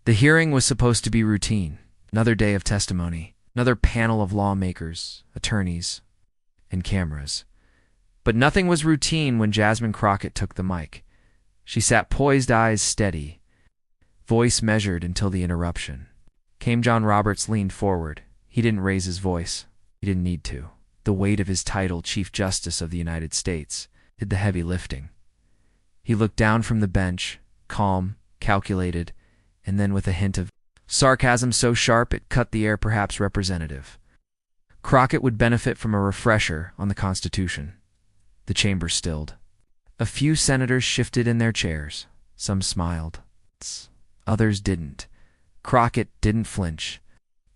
The hearing was supposed to be routine. Another day of testimony, another panel of lawmakers, attorneys, and cameras. But nothing was routine when Jasmine Crockett took the mic. She sat poised, eyes steady, voice measured until the interruption. John Roberts leaned forward. He didn't raise his voice. He didn't need to. The weight of his title, Chief Justice of the United States, did the heavy lifting. He looked down from the bench, calm, calculated, and then with a hint of sarcasm so sharp it cut the air, perhaps representative. Crockett would benefit from a refresher on the Constitution. The chamber stilled. A few senators shifted in their chairs. Some smiled. Others didn't. Crockett didn't flinch,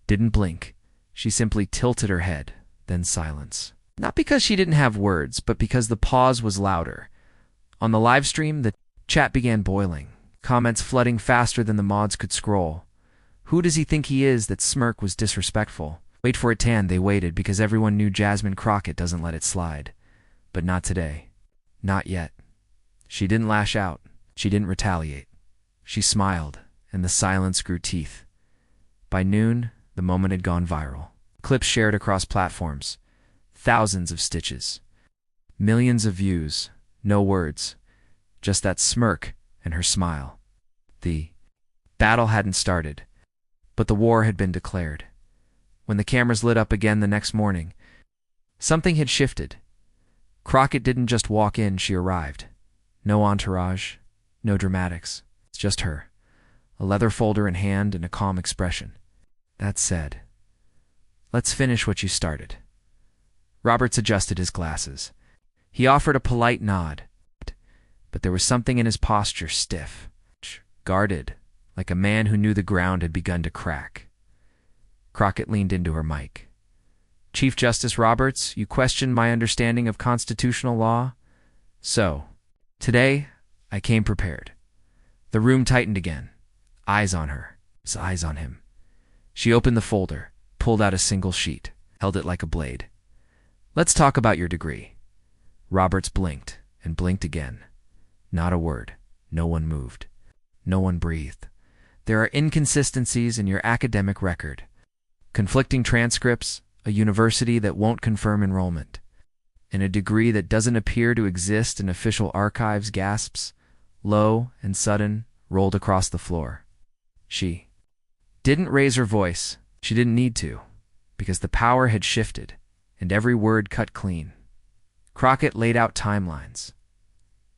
didn't blink. She simply tilted her head, then silence. Not because she didn't have words, but because the pause was louder. On the live stream, the chat began boiling, comments flooding faster than the mods could scroll. Who does he think he is? That smirk was disrespectful. Wait for it, Tan. They waited because everyone knew Jasmine Crockett doesn't let it slide. But not today. Not yet. She didn't lash out. She didn't retaliate. She smiled, and the silence grew teeth. By noon, the moment had gone viral. Clips shared across platforms. Thousands of stitches. Millions of views. No words. Just that smirk and her smile. The battle hadn't started, but the war had been declared. When the cameras lit up again the next morning, something had shifted. Crockett didn't just walk in, she arrived. No entourage, no dramatics. It's just her. A leather folder in hand and a calm expression. That said, let's finish what you started. Roberts adjusted his glasses. He offered a polite nod, but there was something in his posture stiff, guarded, like a man who knew the ground had begun to crack. Crockett leaned into her mic. Chief Justice Roberts, you questioned my understanding of constitutional law? So, today, I came prepared. The room tightened again. Eyes on her. His eyes on him. She opened the folder, pulled out a single sheet, held it like a blade. Let's talk about your degree. Roberts blinked, and blinked again. Not a word. No one moved. No one breathed. There are inconsistencies in your academic record. Conflicting transcripts, a university that won't confirm enrollment, and a degree that doesn't appear to exist in official archives. Gasps, low and sudden, rolled across the floor. She didn't raise her voice. She didn't need to, because the power had shifted, and every word cut clean. Crockett laid out timelines.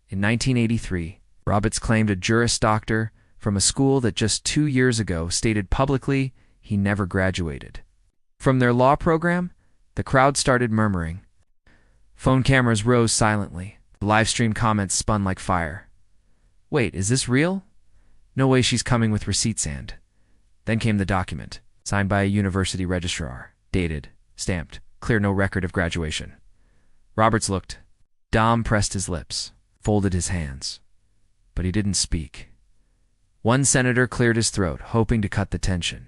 In 1983, Roberts claimed a Juris Doctor from a school that just 2 years ago stated publicly he never graduated. From their law program, the crowd started murmuring. Phone cameras rose silently. The live stream comments spun like fire. Wait, is this real? No way she's coming with receipts. And then came the document, signed by a university registrar, dated, stamped, clear, no record of graduation. Roberts looked. Dom pressed his lips, folded his hands. But he didn't speak. One senator cleared his throat, hoping to cut the tension,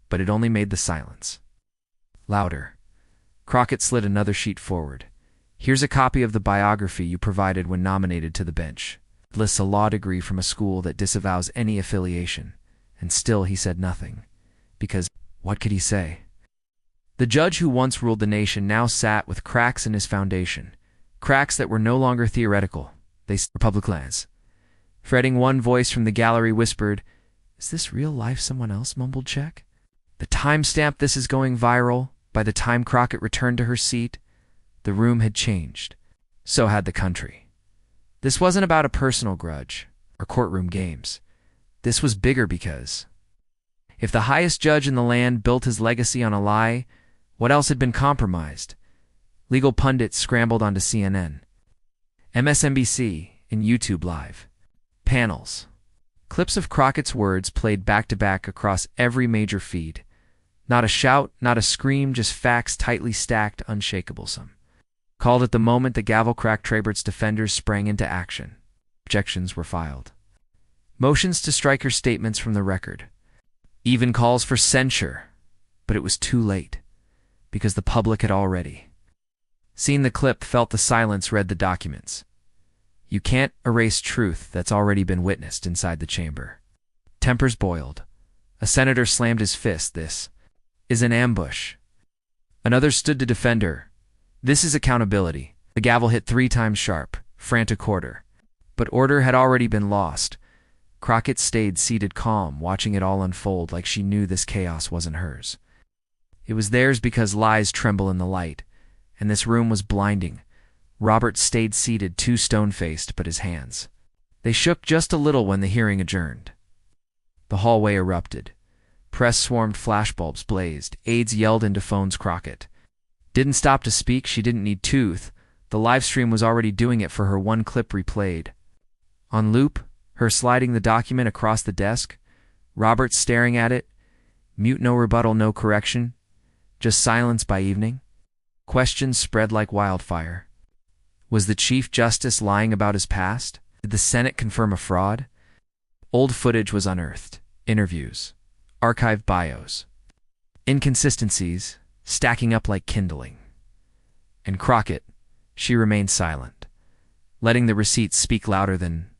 but it only made the silence louder. Crockett slid another sheet forward. Here's a copy of the biography you provided when nominated to the bench. It lists a law degree from a school that disavows any affiliation. And still he said nothing. Because, what could he say? The judge who once ruled the nation now sat with cracks in his foundation. Cracks that were no longer theoretical. They were public lands. Fretting, one voice from the gallery whispered, "Is this real life?" Someone else mumbled, "Check." The timestamp this is going viral. By the time Crockett returned to her seat, the room had changed. So had the country. This wasn't about a personal grudge or courtroom games. This was bigger because if the highest judge in the land built his legacy on a lie, what else had been compromised? Legal pundits scrambled onto CNN, MSNBC, and YouTube Live. Panels. Clips of Crockett's words played back-to-back across every major feed. Not a shout, not a scream, just facts tightly stacked, unshakable. Some called at the moment the gavel cracked. Trabert's defenders sprang into action. Objections were filed. Motions to strike her statements from the record. Even calls for censure. But it was too late, because the public had already seen the clip, felt the silence, read the documents. You can't erase truth that's already been witnessed inside the chamber. Tempers boiled. A senator slammed his fist. This is an ambush. Another stood to defend her. This is accountability. The gavel hit 3 times sharp, frantic order. But order had already been lost. Crockett stayed seated calm, watching it all unfold like she knew this chaos wasn't hers. It was theirs because lies tremble in the light, and this room was blinding. Robert stayed seated, too stone-faced, but his hands. They shook just a little when the hearing adjourned. The hallway erupted. Press swarmed, flashbulbs blazed, aides yelled into phones. Crockett didn't stop to speak. She didn't need tooth. The live stream was already doing it for her. One clip replayed. On loop, her sliding the document across the desk, Robert staring at it, mute, no rebuttal, no correction, just silence by evening. Questions spread like wildfire. Was the Chief Justice lying about his past? Did the Senate confirm a fraud? Old footage was unearthed. Interviews. Archived bios. Inconsistencies stacking up like kindling. And Crockett, she remained silent, letting the receipts speak louder than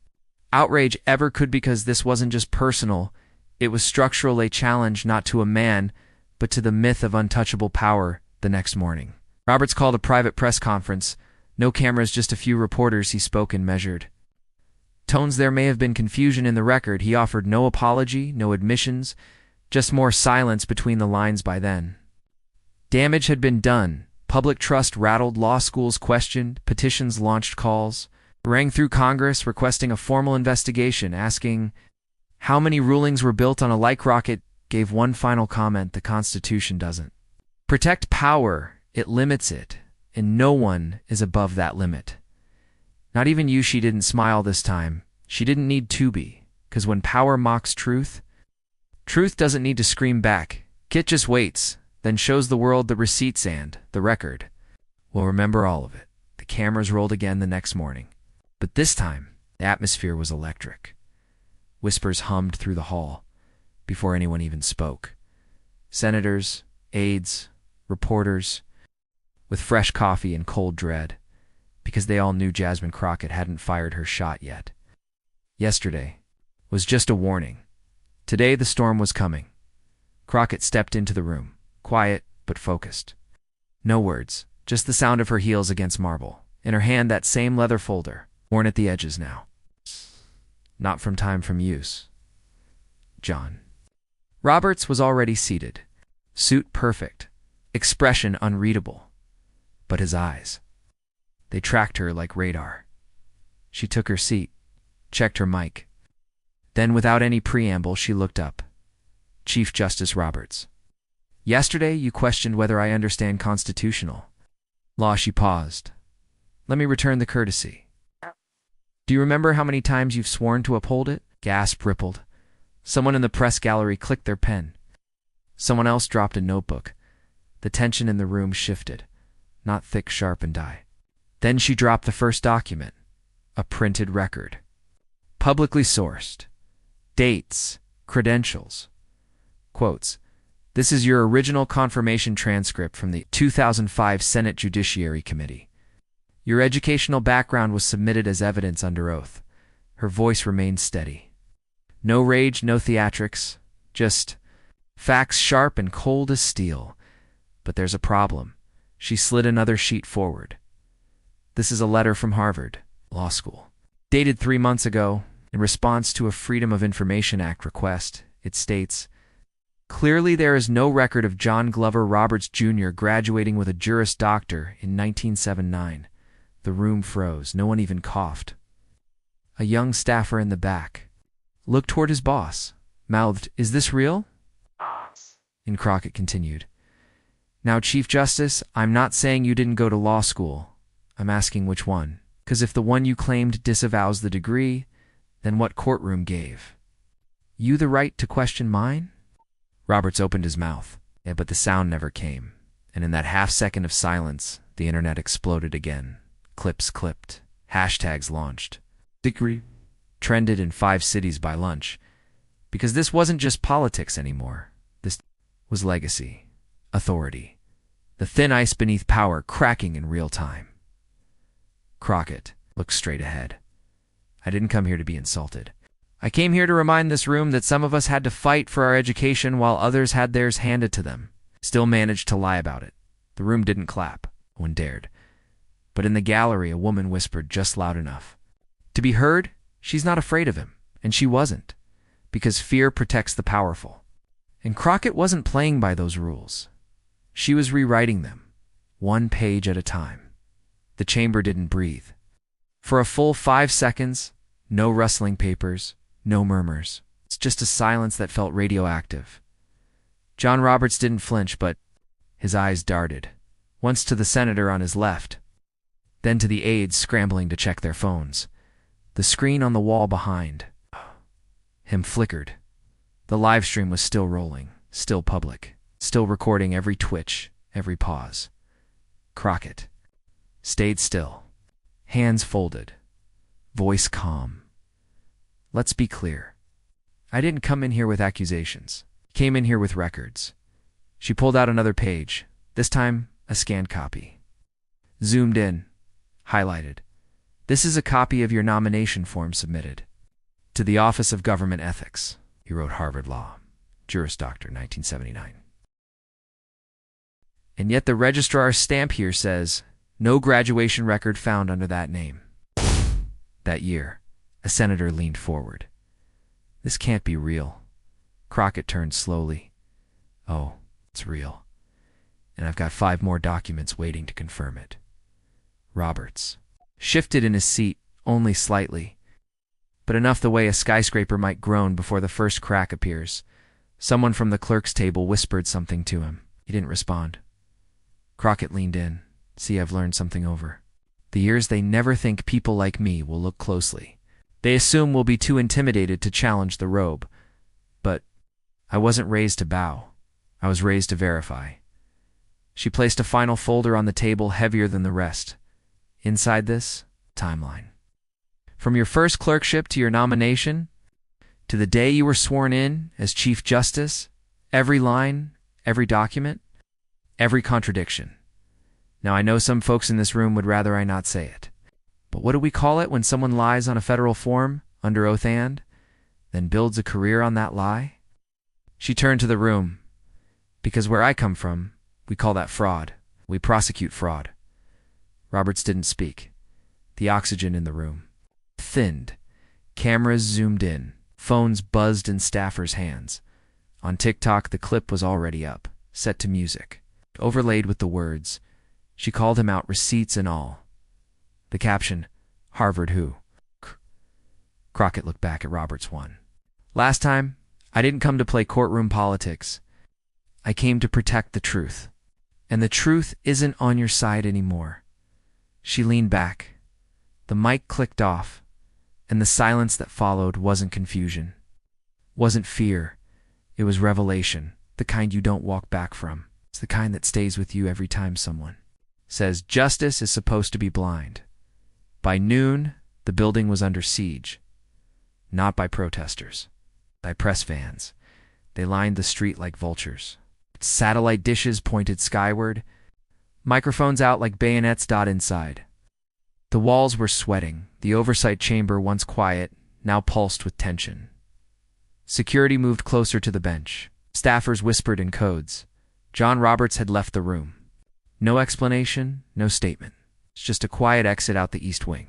outrage ever could, because this wasn't just personal, it was structural, a challenge not to a man, but to the myth of untouchable power. The next morning, Roberts called a private press conference. No cameras, just a few reporters. He spoke in measured tones. There may have been confusion in the record. He offered no apology, no admissions, just more silence between the lines. By then, damage had been done. Public trust rattled, law schools questioned, petitions launched, calls rang through Congress requesting a formal investigation, asking how many rulings were built on a lie. Crockett gave one final comment: the Constitution doesn't protect power, it limits it, and no one is above that limit. Not even you. She didn't smile this time. She didn't need to be, because when power mocks truth, truth doesn't need to scream back. It just waits, then shows the world the receipts, and the record will remember all of it. The cameras rolled again the next morning. But this time, the atmosphere was electric. Whispers hummed through the hall before anyone even spoke. Senators, aides, reporters, with fresh coffee and cold dread, because they all knew Jasmine Crockett hadn't fired her shot yet. Yesterday was just a warning. Today the storm was coming. Crockett stepped into the room, quiet but focused. No words, just the sound of her heels against marble. In her hand, that same leather folder, worn at the edges now. Not from time from use. John. Roberts was already seated. Suit perfect. Expression unreadable. But his eyes, they tracked her like radar. She took her seat, checked her mic. Then, without any preamble, she looked up. Chief Justice Roberts. Yesterday you questioned whether I understand constitutional law. She paused. Let me return the courtesy. Do you remember how many times you've sworn to uphold it? Gasp rippled. Someone in the press gallery clicked their pen. Someone else dropped a notebook. The tension in the room shifted, not thick, sharpened eye. Then she dropped the first document, a printed record. Publicly sourced. Dates, credentials. Quotes. This is your original confirmation transcript from the 2005 Senate Judiciary Committee. Your educational background was submitted as evidence under oath. Her voice remained steady. No rage, no theatrics, just facts sharp and cold as steel. But there's a problem. She slid another sheet forward. This is a letter from Harvard Law School, dated 3 months ago. In response to a Freedom of Information Act request, it states, clearly there is no record of John Glover Roberts Jr. graduating with a Juris Doctor in 1979. The room froze. No one even coughed. A young staffer in the back looked toward his boss, mouthed, is this real? And Crockett continued, now, Chief Justice, I'm not saying you didn't go to law school. I'm asking which one. Because if the one you claimed disavows the degree, then what courtroom gave you the right to question mine? Roberts opened his mouth, but the sound never came. And in that half-second of silence, the internet exploded again. Clips clipped. Hashtags launched. Degree trended in 5 cities by lunch. Because this wasn't just politics anymore. This was legacy. Authority. The thin ice beneath power cracking in real time. Crockett looked straight ahead. I didn't come here to be insulted. I came here to remind this room that some of us had to fight for our education while others had theirs handed to them. Still managed to lie about it. The room didn't clap. No one dared. But in the gallery, a woman whispered just loud enough to be heard. She's not afraid of him. And she wasn't. Because fear protects the powerful. And Crockett wasn't playing by those rules. She was rewriting them, one page at a time. The chamber didn't breathe. For a full 5 seconds, no rustling papers, no murmurs. It's just a silence that felt radioactive. John Roberts didn't flinch, but his eyes darted, once to the senator on his left, then to the aides scrambling to check their phones. The screen on the wall behind him flickered. The live stream was still rolling, still public, still recording every twitch, every pause. Crockett stayed still, hands folded, voice calm. Let's be clear. I didn't come in here with accusations. Came in here with records. She pulled out another page, this time a scanned copy. Zoomed in, highlighted. This is a copy of your nomination form submitted to the Office of Government Ethics. He wrote Harvard Law, Juris Doctor, 1979. And yet the registrar's stamp here says, no graduation record found under that name. That year, a senator leaned forward. This can't be real. Crockett turned slowly. Oh, it's real. And I've got 5 more documents waiting to confirm it. Roberts shifted in his seat, only slightly, but enough the way a skyscraper might groan before the first crack appears. Someone from the clerk's table whispered something to him. He didn't respond. Crockett leaned in. See, I've learned something over the years. They never think people like me will look closely. They assume we'll be too intimidated to challenge the robe. But I wasn't raised to bow. I was raised to verify. She placed a final folder on the table, heavier than the rest. Inside this, timeline. From your first clerkship to your nomination, to the day you were sworn in as Chief Justice, every line, every document, every contradiction. Now, I know some folks in this room would rather I not say it. But what do we call it when someone lies on a federal form, under oath and, then builds a career on that lie? She turned to the room. Because where I come from, we call that fraud. We prosecute fraud. Roberts didn't speak. The oxygen in the room thinned. Cameras zoomed in. Phones buzzed in staffers' hands. On TikTok, the clip was already up, set to music, overlaid with the words. She called him out, receipts and all. The caption, Harvard who? Crockett looked back at Roberts one. Last time, I didn't come to play courtroom politics. I came to protect the truth. And the truth isn't on your side anymore. She leaned back. The mic clicked off, and the silence that followed wasn't confusion, wasn't fear. It was revelation, the kind you don't walk back from. It's the kind that stays with you every time someone says justice is supposed to be blind. By noon, the building was under siege. Not by protesters, by press vans. They lined the street like vultures. Satellite dishes pointed skyward, microphones out like bayonets inside. The walls were sweating. The oversight chamber, once quiet, now pulsed with tension. Security moved closer to the bench. Staffers whispered in codes. John Roberts had left the room. No explanation, no statement. It's just a quiet exit out the east wing.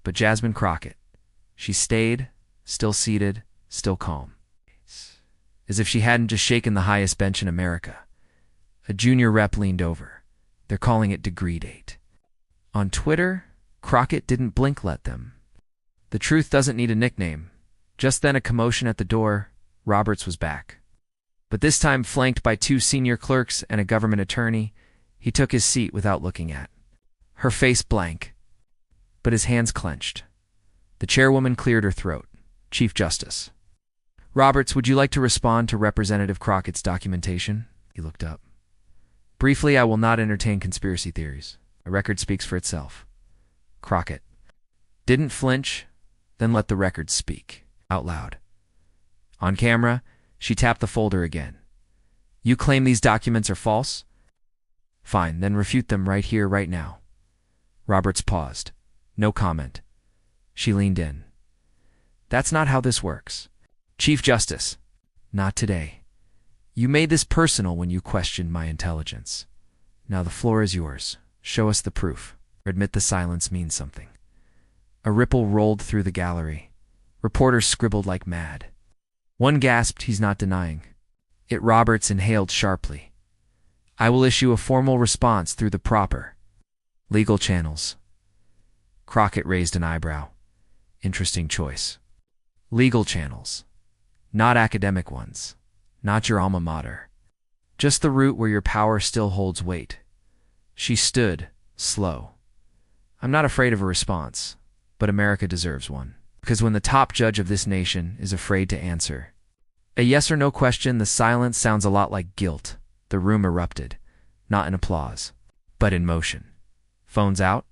But Jasmine Crockett, she stayed, still seated, still calm. As if she hadn't just shaken the highest bench in America. A junior rep leaned over. They're calling it degree date. On Twitter, Crockett didn't blink let them. The truth doesn't need a nickname. Just then a commotion at the door. Roberts was back. But this time flanked by 2 senior clerks and a government attorney, he took his seat without looking at her face blank, but his hands clenched. The chairwoman cleared her throat. Chief Justice. Roberts, would you like to respond to Representative Crockett's documentation? He looked up. Briefly, I will not entertain conspiracy theories. A record speaks for itself. Crockett didn't flinch, then let the record speak, out loud. On camera, she tapped the folder again. You claim these documents are false? Fine, then refute them right here, right now. Roberts paused. No comment. She leaned in. That's not how this works. Chief Justice, not today. You made this personal when you questioned my intelligence. Now the floor is yours. Show us the proof. Admit the silence means something. A ripple rolled through the gallery. Reporters scribbled like mad. One gasped, he's not denying. It Roberts inhaled sharply. I will issue a formal response through the proper legal channels. Crockett raised an eyebrow. Interesting choice. Legal channels. Not academic ones. Not your alma mater. Just the route where your power still holds weight. She stood, slow. I'm not afraid of a response, but America deserves one. Because when the top judge of this nation is afraid to answer a yes or no question, the silence sounds a lot like guilt. The room erupted, not in applause, but in motion. Phones out,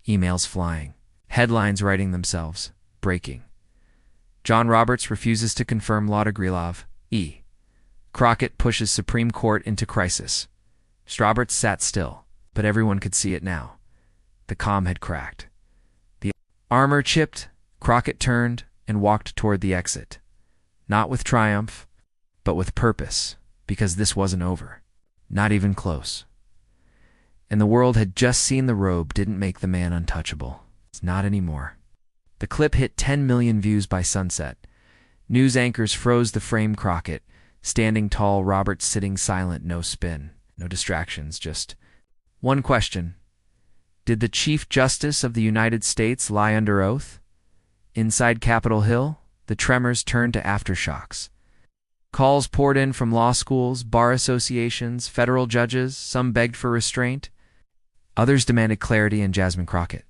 emails flying, headlines writing themselves, breaking. John Roberts refuses to confirm law to Grilov. E. Crockett pushes Supreme Court into crisis. Roberts sat still, but everyone could see it now. The comm had cracked. The armor chipped. Crockett turned and walked toward the exit. Not with triumph, but with purpose, because this wasn't over. Not even close. And the world had just seen the robe didn't make the man untouchable. It's not anymore. The clip hit 10 million views by sunset. News anchors froze the frame. Crockett, standing tall, Roberts sitting silent, no spin, no distractions, just one question. Did the Chief Justice of the United States lie under oath? Inside Capitol Hill, the tremors turned to aftershocks. Calls poured in from law schools, bar associations, federal judges. Some begged for restraint. Others demanded clarity, and Jasmine Crockett.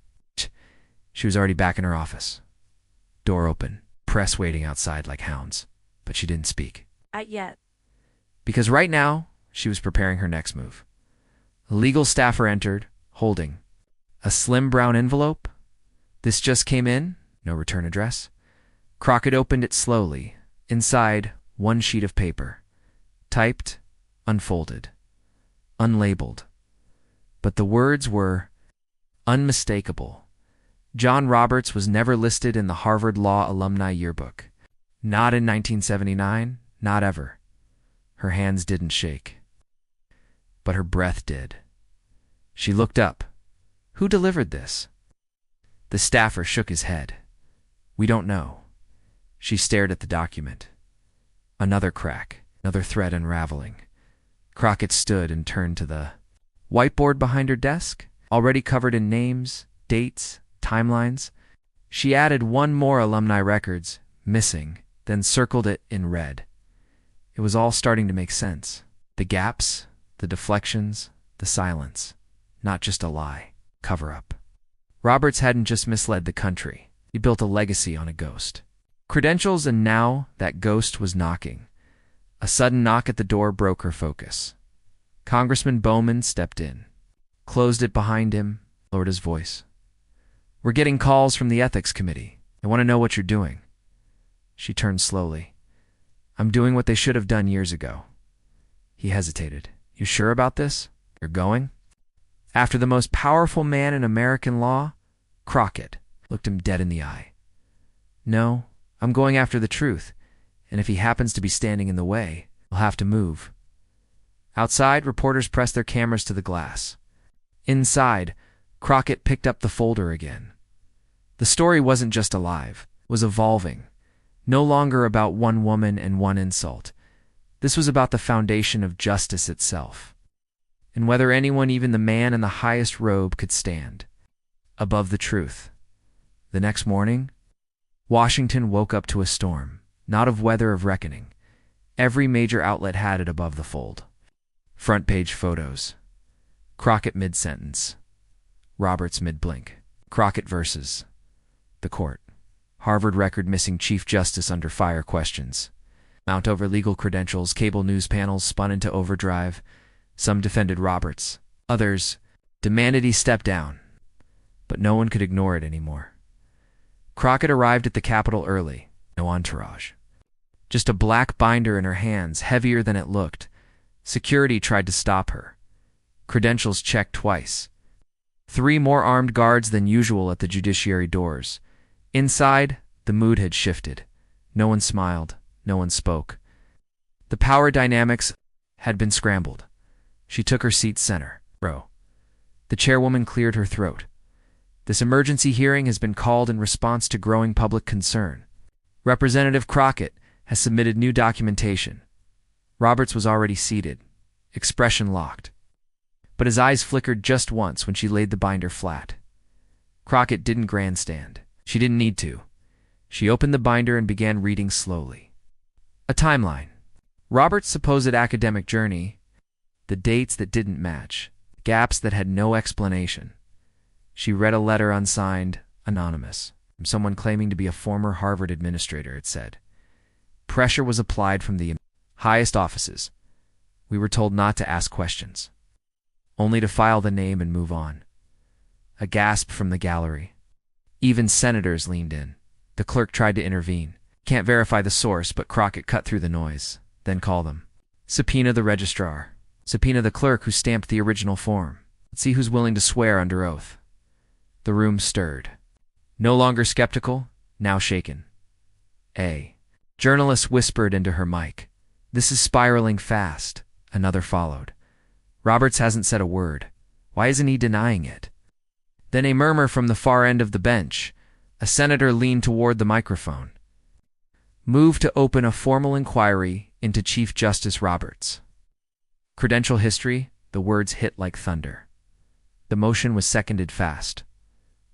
She was already back in her office. Door open, press waiting outside like hounds. But she didn't speak. Not yet. Because right now, she was preparing her next move. A legal staffer entered, holding a slim brown envelope. This just came in, no return address. Crockett opened it slowly. Inside, one sheet of paper. Typed, unfolded, unlabeled. But the words were unmistakable. John Roberts was never listed in the Harvard Law Alumni Yearbook. Not in 1979, not ever. Her hands didn't shake. But her breath did. She looked up. Who delivered this? The staffer shook his head. We don't know. She stared at the document. Another crack, another thread unraveling. Crockett stood and turned to the whiteboard behind her desk, already covered in names, dates, timelines. She added one more alumni records, missing, then circled it in red. It was all starting to make sense. The gaps, the deflections, the silence. Not just a lie, cover-up. Roberts hadn't just misled the country. He built a legacy on a ghost. Credentials, and now that ghost was knocking. A sudden knock at the door broke her focus. Congressman Bowman stepped in, closed it behind him, lowered his voice. We're getting calls from the ethics committee. They want to know what you're doing. She turned slowly. I'm doing what they should have done years ago. He hesitated. You sure about this? You're going? After the most powerful man in American law? Crockett looked him dead in the eye. No, I'm going after the truth, and if he happens to be standing in the way, I'll have to move. Outside, reporters pressed their cameras to the glass. Inside, Crockett picked up the folder again. The story wasn't just alive, it was evolving. No longer about one woman and one insult. This was about the foundation of justice itself, and whether anyone, even the man in the highest robe, could stand above the truth. The next morning, Washington woke up to a storm, not of weather, of reckoning. Every major outlet had it above the fold. Front page photos. Crockett mid-sentence. Roberts mid-blink. Crockett versus the court. Harvard record missing Chief Justice under fire questions. Mount over legal credentials. Cable news panels spun into overdrive. Some defended Roberts. Others demanded he step down. But no one could ignore it anymore. Crockett arrived at the Capitol early. No entourage. Just a black binder in her hands, heavier than it looked. Security tried to stop her. Credentials checked twice. 3 more armed guards than usual at the judiciary doors. Inside, The mood had shifted. No one smiled. No one spoke. The power dynamics had been scrambled. She took her seat center row. The chairwoman cleared her throat. This emergency hearing has been called in response to growing public concern. Representative Crockett has submitted new documentation. Roberts was already seated, expression locked. But his eyes flickered just once when she laid the binder flat. Crockett didn't grandstand. She didn't need to. She opened the binder and began reading slowly. A timeline. Roberts' supposed academic journey, the dates that didn't match, gaps that had no explanation. She read a letter unsigned, anonymous, from someone claiming to be a former Harvard administrator, it said. Pressure was applied from the highest offices. We were told not to ask questions, only to file the name and move on. A gasp from the gallery. Even senators leaned in. The clerk tried to intervene. Can't verify the source, but Crockett cut through the noise. Then call them. Subpoena the registrar. Subpoena the clerk who stamped the original form. Let's see who's willing to swear under oath. The room stirred. No longer skeptical, now shaken. A journalist whispered into her mic. This is spiraling fast. Another followed. Roberts hasn't said a word. Why isn't he denying it? Then a murmur from the far end of the bench. A senator leaned toward the microphone. Move to open a formal inquiry into Chief Justice Roberts. Credential history, the words hit like thunder. The motion was seconded fast.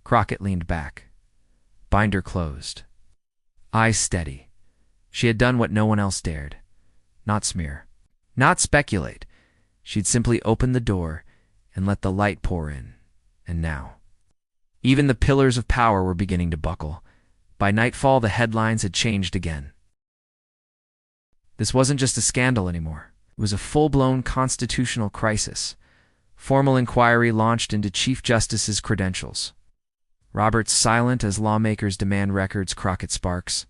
Crockett leaned back. Binder closed. Eyes steady. She had done what no one else dared. Not smear. Not speculate. She'd simply opened the door and let the light pour in. And now, even the pillars of power were beginning to buckle. By nightfall, the headlines had changed again. This wasn't just a scandal anymore. It was a full-blown constitutional crisis. Formal inquiry launched into Chief Justice's credentials. Roberts silent as lawmakers demand records, Crockett sparks.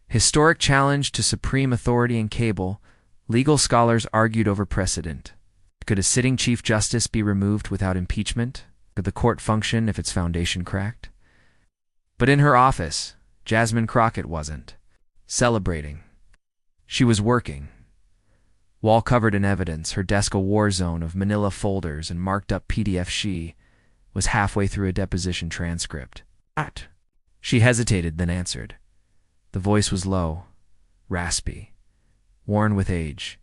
Historic challenge to supreme authority in cable. Legal scholars argued over precedent. Could a sitting Chief Justice be removed without impeachment? Could the court function if its foundation cracked? But in her office, Jasmine Crockett wasn't celebrating. She was working. Wall covered in evidence, her desk a war zone of manila folders and marked up PDF. She was halfway through a deposition transcript. She hesitated, then answered. The voice was low, raspy, worn with age.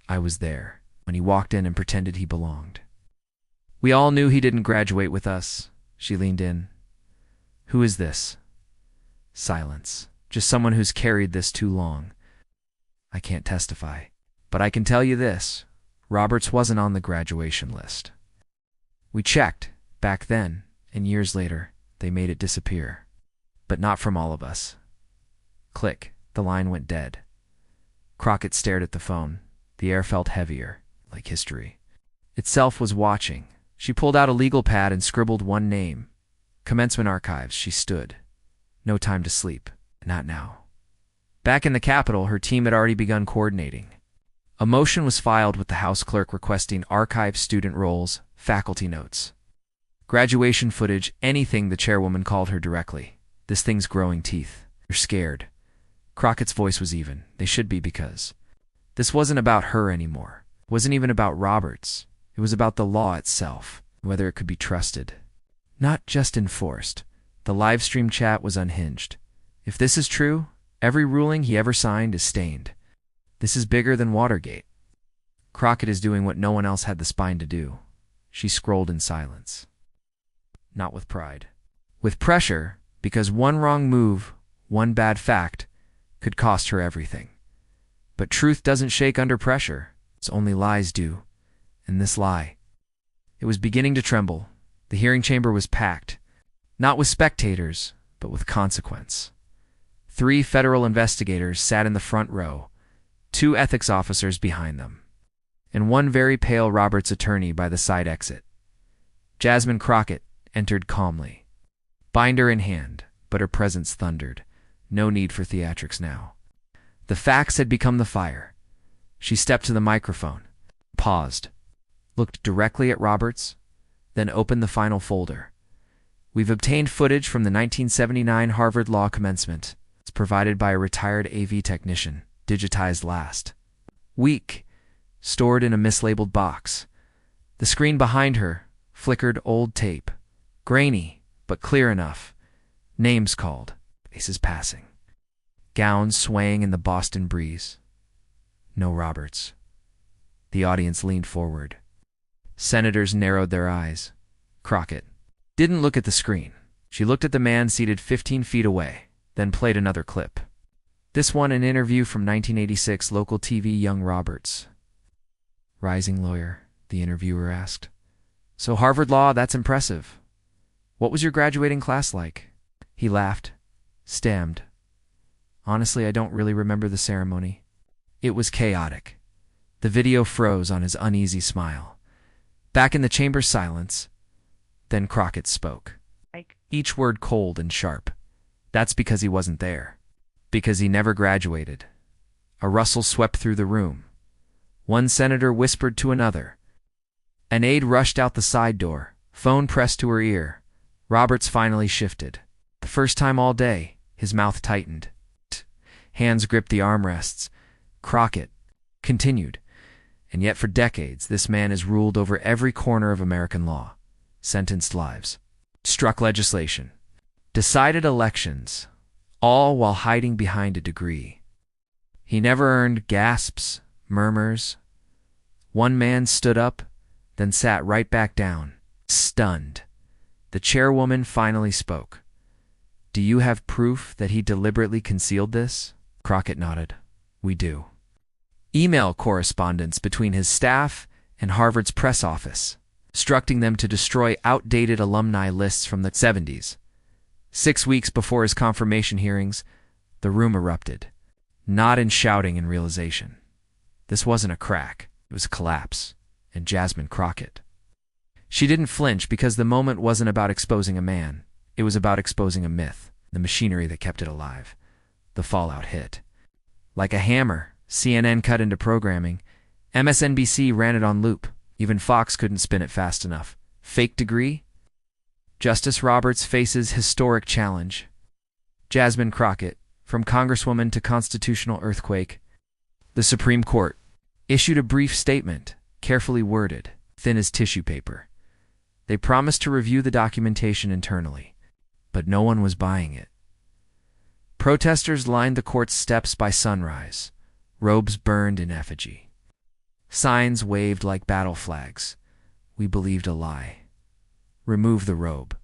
I was there when he walked in and pretended he belonged. We all knew he didn't graduate with us. She leaned in. Who is this? Silence. Just someone who's carried this too long. I can't testify, but I can tell you this. Roberts wasn't on the graduation list. We checked, back then, and years later, they made it disappear. But not from all of us. Click, the line went dead. Crockett stared at the phone. The air felt heavier, like history itself was watching. She pulled out a legal pad and scribbled one name. Commencement Archives. She stood. No time to sleep. Not now. Back in the Capitol, her team had already begun coordinating. A motion was filed with the House clerk requesting archived student rolls, faculty notes, graduation footage, anything. The chairwoman called her directly. This thing's growing teeth. You're scared. Crockett's voice was even. They should be, because this wasn't about her anymore. It wasn't even about Roberts. It was about the law itself, whether it could be trusted, not just enforced. The live stream chat was unhinged. If this is true, every ruling he ever signed is stained. This is bigger than Watergate. Crockett is doing what no one else had the spine to do. She scrolled in silence. Not with pride. With pressure, because one wrong move, one bad fact, could cost her everything. But truth doesn't shake under pressure. It's only lies do. And this lie. It was beginning to tremble. The hearing chamber was packed. Not with spectators, but with consequence. 3 federal investigators sat in the front row, 2 ethics officers behind them, and 1 very pale Roberts attorney by the side exit. Jasmine Crockett entered calmly, binder in hand, but her presence thundered. No need for theatrics now. The facts had become the fire. She stepped to the microphone, paused, looked directly at Roberts, then opened the final folder. We've obtained footage from the 1979 Harvard Law commencement. It's provided by a retired AV technician, digitized last week, stored in a mislabeled box. The screen behind her, flickered old tape. Grainy, but clear enough. Names called. Faces passing. Gowns swaying in the Boston breeze. No Roberts. The audience leaned forward. Senators narrowed their eyes. Crockett didn't look at the screen. She looked at the man seated 15 feet away, then played another clip. This one an interview from 1986 local TV. Young Roberts. Rising lawyer, the interviewer asked. So Harvard Law, that's impressive. What was your graduating class like? He laughed, stammered. Honestly, I don't really remember the ceremony. It was chaotic. The video froze on his uneasy smile. Back in the chamber's silence, then Crockett spoke. Each word cold and sharp. That's because he wasn't there. Because he never graduated. A rustle swept through the room. One senator whispered to another. An aide rushed out the side door, phone pressed to her ear. Roberts finally shifted. The first time all day, his mouth tightened. Hands gripped the armrests. Crockett continued. And yet for decades, this man has ruled over every corner of American law. Sentenced lives. Struck legislation. Decided elections. All while hiding behind a degree. He never earned gasps, murmurs. One man stood up, then sat right back down, stunned. The chairwoman finally spoke. Do you have proof that he deliberately concealed this? Crockett nodded. We do. Email correspondence between his staff and Harvard's press office, instructing them to destroy outdated alumni lists from the 70s. 6 weeks before his confirmation hearings, the room erupted, not in shouting and realization. This wasn't a crack, it was a collapse, and Jasmine Crockett. She didn't flinch because the moment wasn't about exposing a man. It was about exposing a myth, the machinery that kept it alive. The fallout hit. Like a hammer, CNN cut into programming. MSNBC ran it on loop. Even Fox couldn't spin it fast enough. Fake degree? Justice Roberts faces historic challenge. Jasmine Crockett, from congresswoman to constitutional earthquake. The Supreme Court issued a brief statement, carefully worded, thin as tissue paper. They promised to review the documentation internally, but no one was buying it. Protesters lined the court's steps by sunrise, robes burned in effigy. Signs waved like battle flags. We believed a lie. Remove the robe.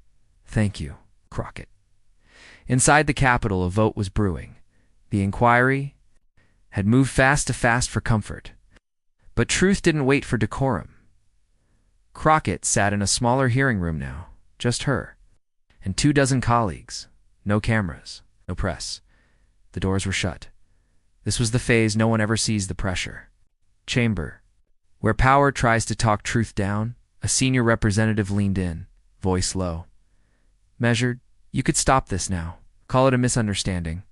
Thank you, Crockett. Inside the Capitol, a vote was brewing. The inquiry had moved fast to fast for comfort. But truth didn't wait for decorum. Crockett sat in a smaller hearing room now, just her, and 24 colleagues. No cameras, no press. The doors were shut. This was the phase no one ever sees the pressure. Chamber. Where power tries to talk truth down, a senior representative leaned in, voice low. Measured, you could stop this now. Call it a misunderstanding.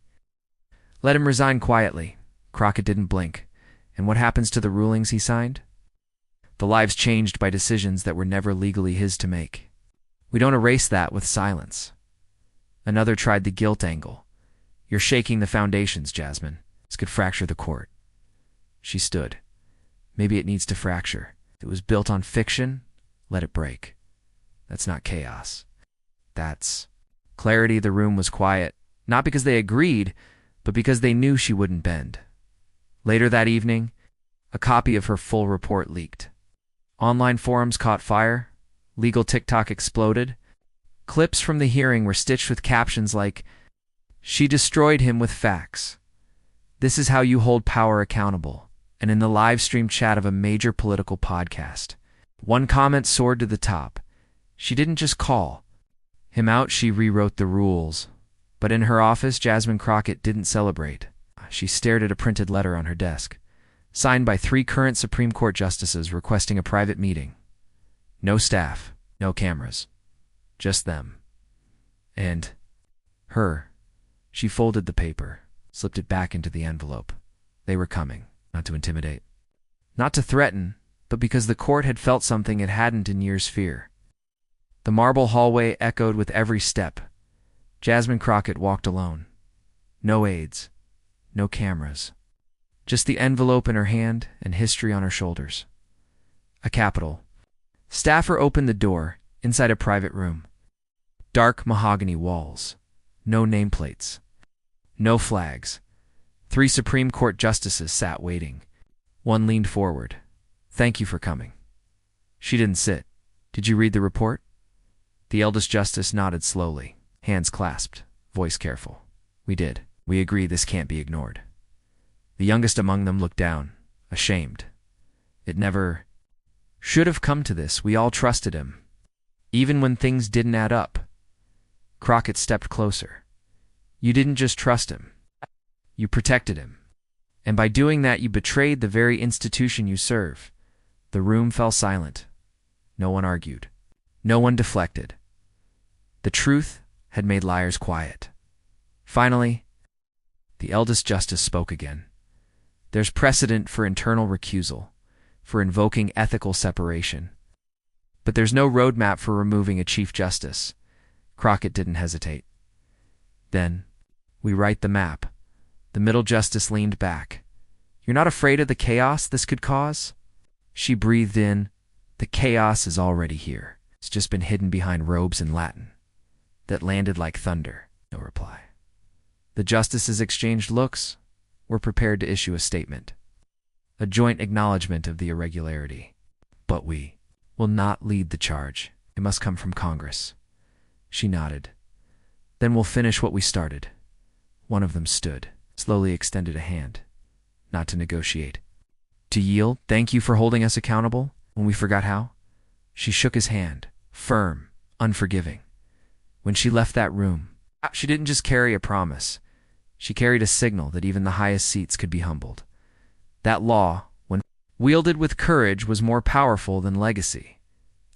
Let him resign quietly. Crockett didn't blink. And what happens to the rulings he signed? The lives changed by decisions that were never legally his to make. We don't erase that with silence. Another tried the guilt angle. You're shaking the foundations, Jasmine. This could fracture the court. She stood. Maybe it needs to fracture. If it was built on fiction, let it break. That's not chaos. That's clarity. The room was quiet, not because they agreed, but because they knew she wouldn't bend. Later that evening, a copy of her full report leaked. Online forums caught fire. Legal TikTok exploded. Clips from the hearing were stitched with captions like, "She destroyed him with facts. This is how you hold power accountable," and in the live stream chat of a major political podcast. One comment soared to the top. She didn't just call him out, she rewrote the rules. But in her office, Jasmine Crockett didn't celebrate. She stared at a printed letter on her desk, signed by 3 current Supreme Court justices requesting a private meeting. No staff, no cameras, just them. And her. She folded the paper, slipped it back into the envelope. They were coming, not to intimidate, not to threaten, but because the court had felt something it hadn't in years. Fear. The marble hallway echoed with every step. Jasmine Crockett walked alone. No aides, no cameras. Just the envelope in her hand and history on her shoulders. A capital. Staffer opened the door, inside a private room. Dark mahogany walls. No nameplates. No flags. 3 Supreme Court justices sat waiting. One leaned forward. "Thank you for coming." She didn't sit. "Did you read the report?" The eldest justice nodded slowly, hands clasped, voice careful. "We did. We agree this can't be ignored." The youngest among them looked down, ashamed. It never should have come to this. We all trusted him, even when things didn't add up. Crockett stepped closer. "You didn't just trust him. You protected him. And by doing that, you betrayed the very institution you serve." The room fell silent. No one argued. No one deflected. The truth had made liars quiet. Finally, the eldest justice spoke again. "There's precedent for internal recusal, for invoking ethical separation. But there's no roadmap for removing a Chief Justice." Crockett didn't hesitate. "Then, we write the map." The middle justice leaned back. "You're not afraid of the chaos this could cause?" She breathed in. "The chaos is already here. It's just been hidden behind robes in Latin." That landed like thunder. No reply. The justices exchanged looks, were prepared to issue a statement. A joint acknowledgement of the irregularity. "But we will not lead the charge. It must come from Congress." She nodded. "Then we'll finish what we started." One of them stood, slowly extended a hand. Not to negotiate. To yield. "Thank you for holding us accountable when we forgot how." She shook his hand, firm, unforgiving. When she left that room, she didn't just carry a promise. She carried a signal that even the highest seats could be humbled. That law, when wielded with courage, was more powerful than legacy.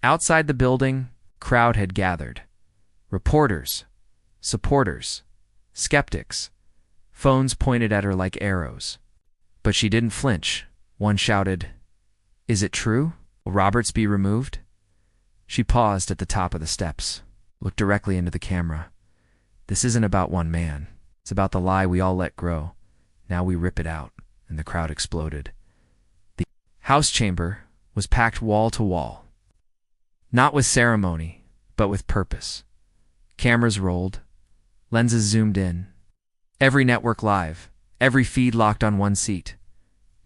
Outside the building, crowd had gathered. Reporters, supporters, skeptics. Phones pointed at her like arrows. But she didn't flinch. One shouted, "Is it true? Will Roberts be removed?" She paused at the top of the steps, looked directly into the camera. "This isn't about one man. It's about the lie we all let grow. Now we rip it out." And the crowd exploded. The House chamber was packed wall to wall. Not with ceremony, but with purpose. Cameras rolled. Lenses zoomed in. Every network live. Every feed locked on one seat.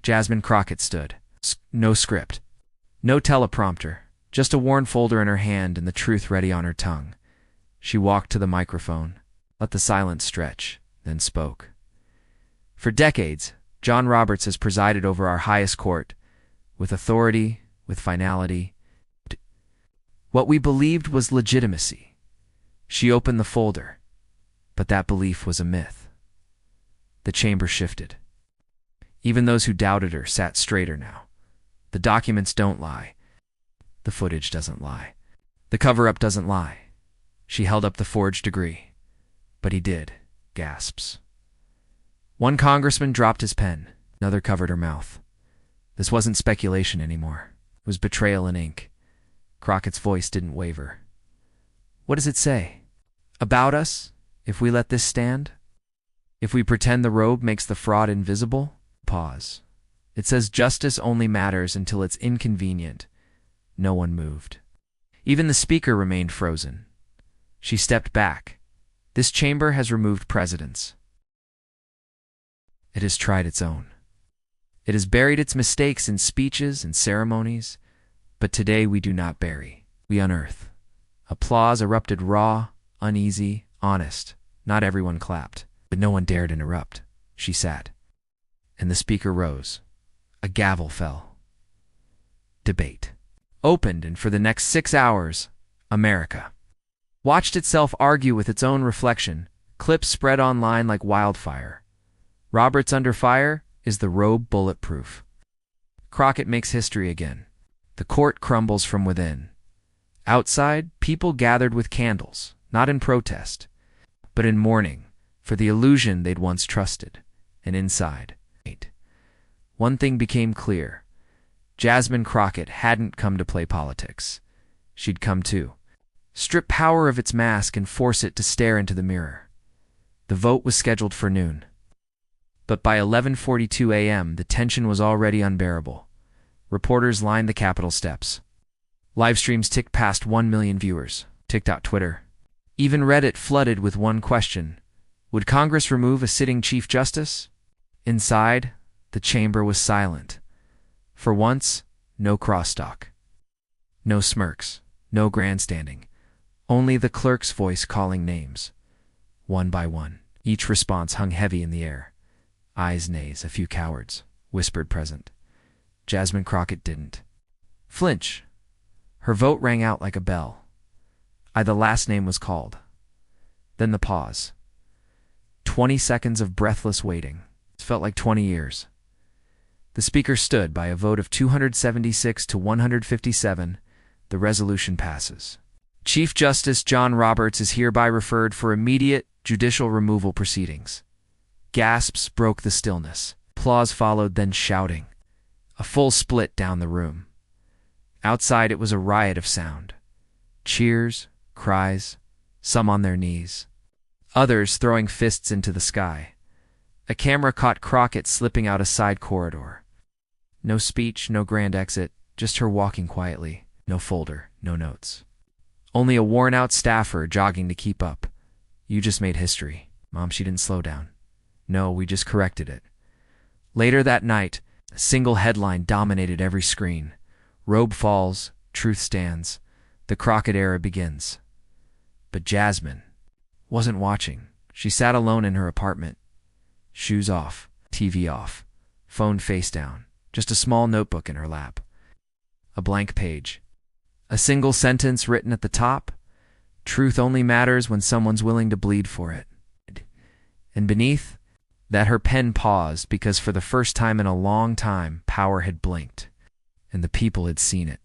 Jasmine Crockett stood. No script. No teleprompter. Just a worn folder in her hand and the truth ready on her tongue. She walked to the microphone, let the silence stretch, then spoke. "For decades, John Roberts has presided over our highest court, with authority, with finality. What we believed was legitimacy." She opened the folder, but that belief was a myth. The chamber shifted. Even those who doubted her sat straighter now. The documents don't lie. The footage doesn't lie. The cover-up doesn't lie. She held up the forged degree. "But he did." Gasps. One congressman dropped his pen. Another covered her mouth. This wasn't speculation anymore. It was betrayal in ink. Crockett's voice didn't waver. "What does it say? About us, if we let this stand? If we pretend the robe makes the fraud invisible?" Pause. "It says justice only matters until it's inconvenient." No one moved. Even the speaker remained frozen. She stepped back. "This chamber has removed presidents. It has tried its own. It has buried its mistakes in speeches and ceremonies. But today we do not bury. We unearth." Applause erupted, raw, uneasy, honest. Not everyone clapped, but no one dared interrupt. She sat. And the speaker rose. A gavel fell. Debate opened, and for the next 6 hours, America watched itself argue with its own reflection. Clips spread online like wildfire. Roberts under fire. Is the robe bulletproof? Crockett makes history again. The court crumbles from within. Outside, people gathered with candles, not in protest, but in mourning for the illusion they'd once trusted. And inside, one thing became clear. Jasmine Crockett hadn't come to play politics. She'd come to strip power of its mask and force it to stare into the mirror. The vote was scheduled for noon. But by 11:42 a.m., the tension was already unbearable. Reporters lined the Capitol steps. Live streams ticked past 1 million viewers. TikTok, Twitter. Even Reddit flooded with one question: would Congress remove a sitting Chief Justice? Inside, the chamber was silent. For once, no crosstalk. No smirks, no grandstanding. Only the clerk's voice calling names. One by one. Each response hung heavy in the air. Ayes, nays, a few cowards whispered present. Jasmine Crockett didn't flinch. Her vote rang out like a bell. The last name was called. Then the pause. 20 seconds of breathless waiting. It felt like 20 years. The speaker stood by a vote of 276 to 157. The resolution passes. Chief Justice John Roberts is hereby referred for immediate judicial removal proceedings. Gasps broke the stillness. Applause followed, then shouting. A full split down the room. Outside it was a riot of sound. Cheers, cries, some on their knees. Others throwing fists into the sky. A camera caught Crockett slipping out a side corridor. No speech, no grand exit, just her walking quietly. No folder, no notes. Only a worn-out staffer jogging to keep up. You just made history. Mom, she didn't slow down. No, we just corrected it. Later that night, a single headline dominated every screen. Robe falls, truth stands, the Crockett era begins. But Jasmine wasn't watching. She sat alone in her apartment. Shoes off, TV off, phone face down, just a small notebook in her lap. A blank page. A single sentence written at the top: truth only matters when someone's willing to bleed for it. And beneath, that her pen paused because for the first time in a long time, power had blinked, and the people had seen it.